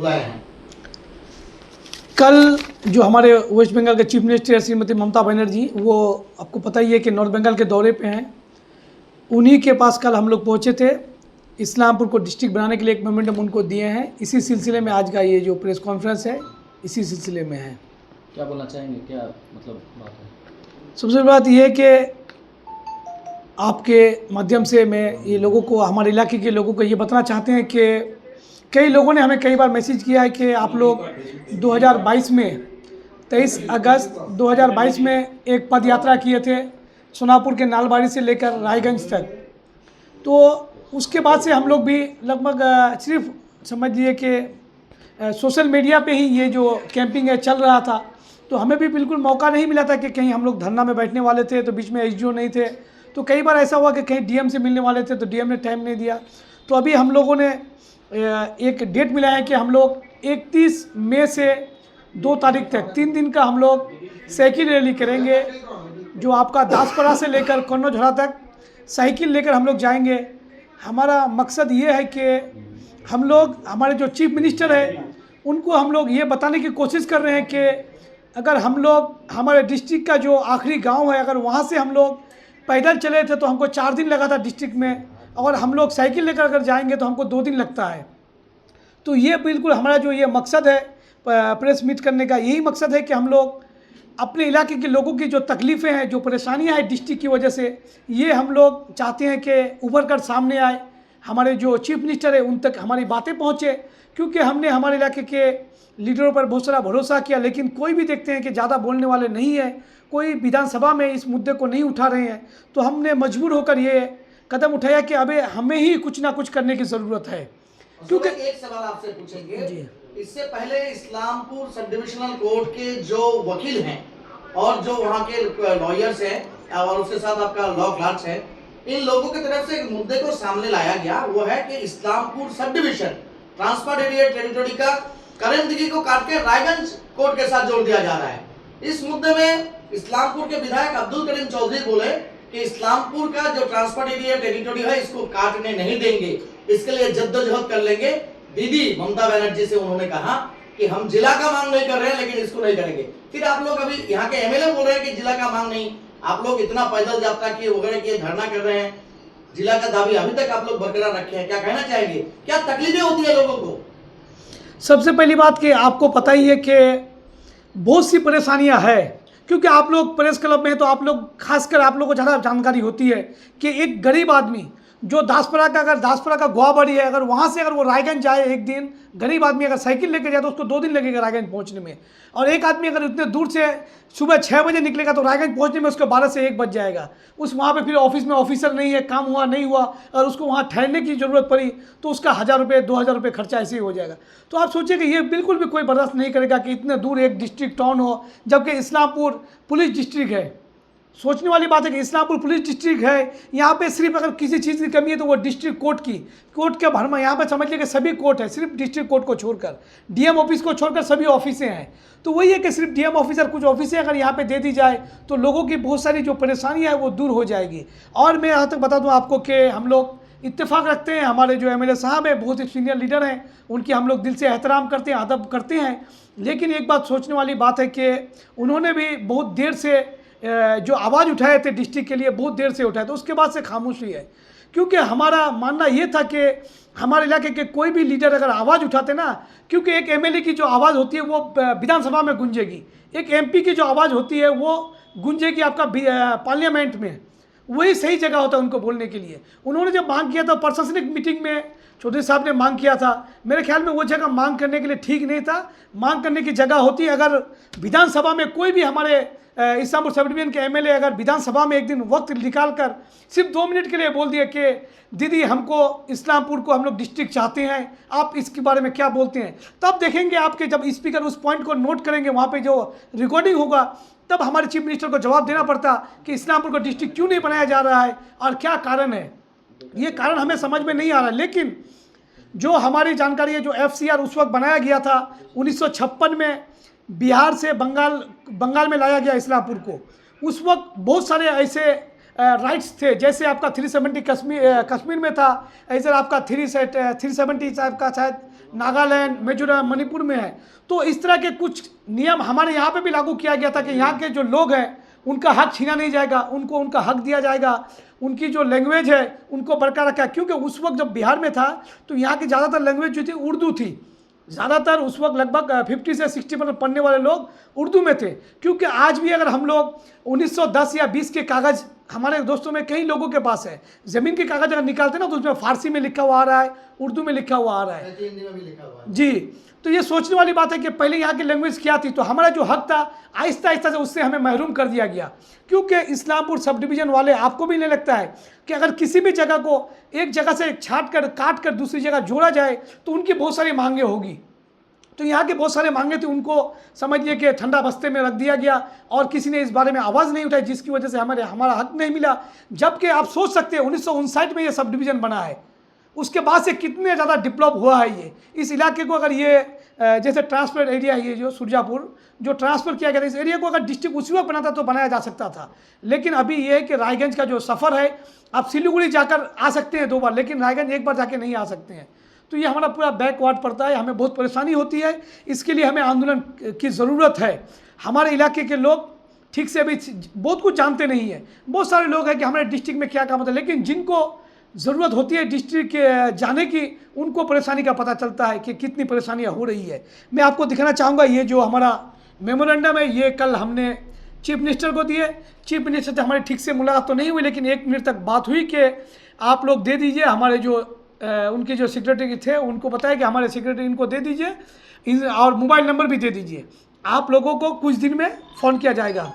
बुलाए हैं? कल जो हमारे वेस्ट बंगाल के चीफ मिनिस्टर श्रीमती ममता बनर्जी, वो आपको पता ही है कि नॉर्थ बंगाल के दौरे पे हैं। उन्हीं के पास कल हम लोग पहुँचे थे। इस्लामपुर को डिस्ट्रिक्ट बनाने के लिए एक मोमेंटम उनको दिए हैं। इसी सिलसिले में आज का ये जो प्रेस कॉन्फ्रेंस है, इसी सिलसिले में है। क्या बोलना चाहेंगे, क्या मतलब बात है? सबसे बड़ी बात यह है कि आपके माध्यम से मैं ये लोगों को, हमारे इलाके के लोगों को ये बताना चाहते हैं कि कई लोगों ने हमें कई बार मैसेज किया है कि आप लोग 2022 में 23 अगस्त 2022 में एक पद यात्रा किए थे सोनापुर के नालबाड़ी से लेकर रायगंज तक। तो उसके बाद से हम लोग भी लगभग सिर्फ समझिए कि सोशल मीडिया पे ही ये जो कैंपिंग है चल रहा था। तो हमें भी बिल्कुल मौका नहीं मिला था कि कहीं हम लोग धरना में बैठने वाले थे तो बीच में एसडीओ नहीं थे। तो कई बार ऐसा हुआ कि कहीं डीएम से मिलने वाले थे तो डीएम ने टाइम नहीं दिया। तो अभी हम लोगों ने एक डेट मिला है कि हम लोग 31 मई से 2 तारीख तक 3 दिन का हम लोग साइकिल रैली करेंगे, जो आपका दासपरा से लेकर कन्नौझड़ा तक साइकिल लेकर हम लोग जाएंगे। हमारा मकसद ये है कि हम लोग, हमारे जो चीफ मिनिस्टर है, उनको हम लोग ये बताने की कोशिश कर रहे हैं कि अगर हम लोग, हमारे डिस्ट्रिक्ट का जो आखिरी गांव है, अगर वहाँ से हम लोग पैदल चले थे तो हमको 4 दिन लगा था डिस्ट्रिक्ट में, और हम लोग साइकिल लेकर अगर जाएंगे तो हमको 2 दिन लगता है। तो ये बिल्कुल हमारा जो ये मकसद है प्रेस मीट करने का, यही मकसद है कि हम लोग अपने इलाके के लोगों की जो तकलीफ़ें हैं, जो परेशानियां हैं डिस्ट्रिक्ट की वजह से, ये हम लोग चाहते हैं कि उभर कर सामने आए। हमारे जो चीफ मिनिस्टर है उन तक हमारी बातें पहुँचे, क्योंकि हमने हमारे इलाके के लीडरों पर बहुत सारा भरोसा किया, लेकिन कोई भी देखते हैं कि ज़्यादा बोलने वाले नहीं है, कोई विधानसभा में इस मुद्दे को नहीं उठा रहे हैं। तो हमने मजबूर होकर ये कदम उठाया कि अबे हमें ही कुछ ना कुछ करने की ज़रूरत है। क्योंकि एक सवाल आपसे पूछेंगे जी। इससे पहले इस्लामपुर सब डिविजनल कोर्ट के जो वकील हैं और जो वहाँ के लॉयर्स हैं और उसके साथ आपका लॉ क्लर्क्स है, इन लोगों की तरफ से एक मुद्दे को सामने लाया गया, वो है कि Islampur sub division transfer area territory का करेंदगी को काट के रायगंज कोर्ट के साथ जोड़ दिया जा रहा है। इस मुद्दे में इस्लामपुर के विधायक अब्दुल करीम चौधरी बोले कि इस्लामपुर का जो ट्रांसफर एरिया टेरिटोरी है इसको काटने नहीं देंगे, इसके लिए जद्दोजहद कर लेंगे। दीदी ममता बनर्जी से उन्होंने कहा कि हम जिला का मांग नहीं कर रहे हैं, लेकिन इसको नहीं करेंगे। फिर आप लोग अभी यहाँ के एमएलए बोल रहे हैं कि जिला का मांग नहीं, आप लोग इतना पैदल यात्रा किए वगैरह किए, धरना कर रहे हैं, जिला का दावी अभी तक आप लोग बरकरार रखे हैं। क्या कहना चाहेंगे, क्या तकलीफें होती है लोगों को? सबसे पहली बात कि आपको पता ही है कि बहुत सी परेशानियां है, क्योंकि आप लोग प्रेस क्लब में हैं तो आप लोग, खासकर आप लोगों को ज़्यादा जानकारी होती है कि एक गरीब आदमी जो दासपरा का, अगर दासपरा का गुआबाड़ी है, अगर वहाँ से अगर वो रायगंज जाए एक दिन, गरीब आदमी अगर साइकिल लेकर जाए तो उसको 2 दिन लगेगा रायगंज पहुँचने में। और एक आदमी अगर इतने दूर से सुबह 6 बजे निकलेगा तो रायगंज पहुँचने में उसको 12 से 1 बज जाएगा। उस वहाँ पे फिर ऑफिस में ऑफिसर नहीं है, काम हुआ नहीं हुआ, और उसको वहाँ ठहरने की ज़रूरत पड़ी तो उसका 1000 रुपये 2000 रुपये खर्चा ऐसे ही हो जाएगा। तो आप सोचिए कि ये बिल्कुल भी कोई बर्दाश्त नहीं करेगा कि इतने दूर एक डिस्ट्रिक्ट टाउन हो, जबकि इस्लामपुर पुलिस डिस्ट्रिक्ट है। सोचने वाली बात है कि इस्लामपुर पुलिस डिस्ट्रिक्ट है, यहाँ पे सिर्फ अगर किसी चीज़ की कमी है तो वो डिस्ट्रिक्ट कोर्ट के भरमा, यहाँ पे समझ लीजिए कि सभी कोर्ट है, सिर्फ डिस्ट्रिक्ट कोर्ट को छोड़कर, डीएम ऑफिस को छोड़कर सभी ऑफिसें हैं। तो वही है कि सिर्फ डीएम ऑफिसर कुछ ऑफिसें अगर यहाँ पे दे दी जाए तो लोगों की बहुत सारी जो परेशानियाँ है वो दूर हो जाएगी। और मैं यहाँ तक बता दूँ आपको कि हम लोग इत्तेफाक रखते हैं, हमारे जो एमएलए साहब हैं बहुत ही सीनियर लीडर हैं, उनकी हम लोग दिल से एहतराम करते हैं, अदब करते हैं। लेकिन एक बात सोचने वाली बात है कि उन्होंने भी बहुत देर से जो आवाज़ उठाए थे डिस्ट्रिक्ट के लिए, बहुत देर से उठाए, तो उसके बाद से खामोशी है। क्योंकि हमारा मानना ये था कि हमारे इलाके के कोई भी लीडर अगर आवाज़ उठाते ना, क्योंकि एक एमएलए की जो आवाज़ होती है वो विधानसभा में गूंजेगी, एक एमपी की जो आवाज़ होती है वो गूंजेगी आपका पार्लियामेंट में, वही सही जगह होता है उनको बोलने के लिए। उन्होंने जब मांग किया था प्रशासनिक मीटिंग में, चौधरी साहब ने मांग किया था, मेरे ख्याल में वो जगह मांग करने के लिए ठीक नहीं था। मांग करने की जगह होती है अगर विधानसभा में कोई भी हमारे इस्लामपुर सब डिवीजन के एमएलए अगर विधानसभा में एक दिन वक्त निकाल कर सिर्फ 2 मिनट के लिए बोल दिया कि दीदी हमको इस्लामपुर को हम लोग डिस्ट्रिक्ट चाहते हैं, आप इसके बारे में क्या बोलते हैं, तब देखेंगे आपके जब स्पीकर उस पॉइंट को नोट करेंगे, वहाँ पे जो रिकॉर्डिंग होगा, तब हमारे चीफ मिनिस्टर को जवाब देना पड़ता कि इस्लामपुर को डिस्ट्रिक्ट क्यों नहीं बनाया जा रहा है और क्या कारण है। ये कारण हमें समझ में नहीं आ रहा। लेकिन जो हमारी जानकारी है, जो FCR उस वक्त बनाया गया था 1956 में, बिहार से बंगाल में लाया गया इस्लामपुर को। उस वक्त बहुत सारे ऐसे राइट्स थे, जैसे आपका 370 कश्मीर में था, ऐसे आपका 370 आपका शायद नागालैंड, मिजोरम, मणिपुर में है। तो इस तरह के कुछ नियम हमारे यहाँ पे भी लागू किया गया था कि यहाँ के जो लोग हैं उनका हक छीना नहीं जाएगा, उनको उनका हक दिया जाएगा, उनकी जो लैंग्वेज है उनको बरकरार रखा। क्योंकि उस वक्त जब बिहार में था तो यहाँ की ज़्यादातर लैंग्वेज जो थी उर्दू थी। ज़्यादातर उस वक्त लगभग 50 से 60% पढ़ने वाले लोग उर्दू में थे। क्योंकि आज भी अगर हम लोग 1910 या 20 के कागज़ हमारे दोस्तों में कई लोगों के पास है, ज़मीन के कागज़ अगर निकालते ना तो उसमें फ़ारसी में लिखा हुआ आ रहा है, उर्दू में लिखा हुआ आ रहा है, हिंदी में भी लिखा हुआ है। जी। तो ये सोचने वाली बात है कि पहले यहाँ की लैंग्वेज क्या थी, तो हमारा जो हक था आहिस्ता आहिस्ता से उससे हमें महरूम कर दिया गया। क्योंकि इस्लामपुर सब डिवीज़न वाले, आपको भी नहीं लगता है कि अगर किसी भी जगह को एक जगह से छाट कर काट कर दूसरी जगह जोड़ा जाए तो उनकी बहुत सारी मांगे होगी। तो यहाँ के बहुत सारे मांगे थे, उनको समझिए कि ठंडा बस्ते में रख दिया गया और किसी ने इस बारे में आवाज़ नहीं उठाई, जिसकी वजह से हमारा हक नहीं मिला। जबकि आप सोच सकते हैं 1959 में ये सब डिवीज़न बना है, उसके बाद से कितने ज़्यादा डेवलप हुआ है ये। इस इलाके को अगर ये जैसे ट्रांसफर एरिया है ये जो सुरजापुर जो ट्रांसफ़र किया गया था, इस एरिया को अगर डिस्ट्रिक्ट उसी वक्त बनाता तो बनाया जा सकता था। लेकिन अभी ये है कि रायगंज का जो सफ़र है, आप सिलीगुड़ी जाकर आ सकते हैं 2 बार, लेकिन रायगंज एक बार जाके नहीं आ सकते हैं। तो ये हमारा पूरा बैकवर्ड पड़ता है, हमें बहुत परेशानी होती है। इसके लिए हमें आंदोलन की ज़रूरत है। हमारे इलाके के लोग ठीक से अभी बहुत कुछ जानते नहीं है। बहुत सारे लोग हैं कि हमारे डिस्ट्रिक्ट में क्या काम होता है, लेकिन जिनको ज़रूरत होती है डिस्ट्रिक्ट के जाने की, उनको परेशानी का पता चलता है कि कितनी परेशानियां हो रही है। मैं आपको दिखाना चाहूँगा ये जो हमारा मेमोरेंडम है, ये कल हमने चीफ मिनिस्टर को दिए। चीफ मिनिस्टर से हमारी ठीक से मुलाकात तो नहीं हुई, लेकिन 1 मिनट तक बात हुई कि आप लोग दे दीजिए। हमारे जो उनके जो सेक्रेटरी थे उनको बताया कि हमारे सेक्रेटरी इनको दे दीजिए और मोबाइल नंबर भी दे दीजिए। आप लोगों को कुछ दिन में फ़ोन किया जाएगा।